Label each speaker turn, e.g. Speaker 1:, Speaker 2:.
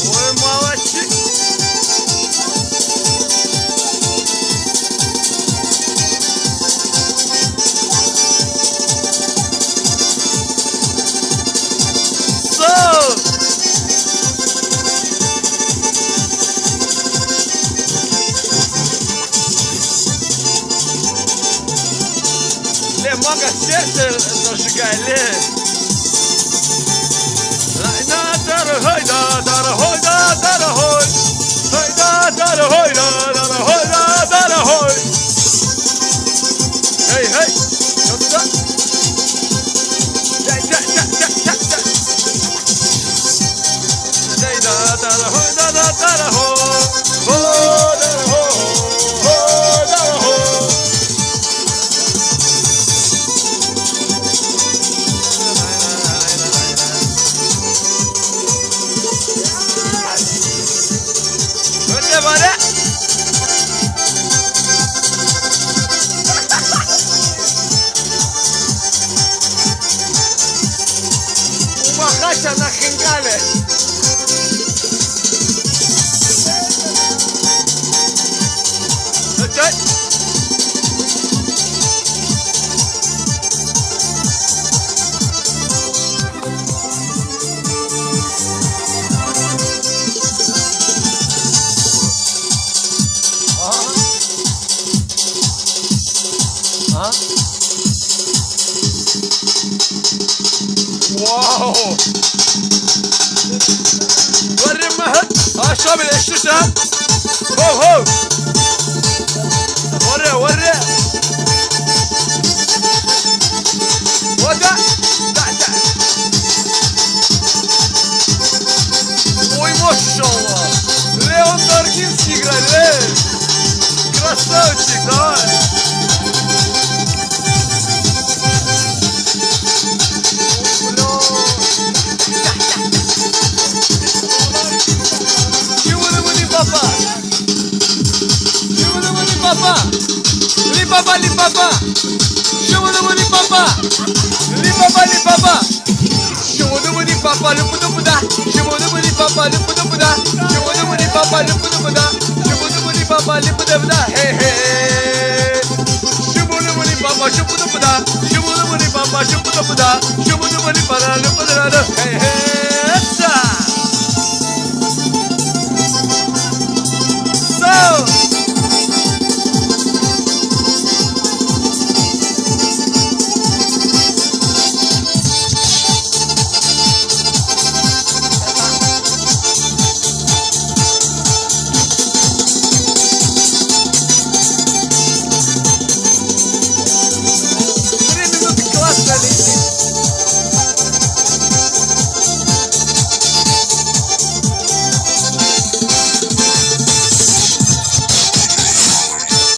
Speaker 1: Ой, молодчик. Ле, мага, сердце зажигай, Ле. Хой да, дорогой, да, дорогой. Хой да, дорогой, да, дорогой, да, дорогой. Эй, эй, вот сюда. Дай, да, дорогой, да, да, дорогой. О, дорогой, о, дорогой. Vale. Uma racha na Hengale. Okay. واو وري المهد اشرب الشوشة هو هو وري وري ودع دع دع ой ما شاء الله Леон Даргинский играет Леон красавчик давай Papa, li papa, je veux devenir papa, li papa, je veux devenir papa, le puto puda, je veux devenir papa, le puto puda, je veux devenir papa, le puto puda, je veux devenir papa, le puto puda, hey hey, je veux devenir papa, je puto puda, je veux devenir papa, je puto puda, je veux devenir papa, le puto puda, hey hey.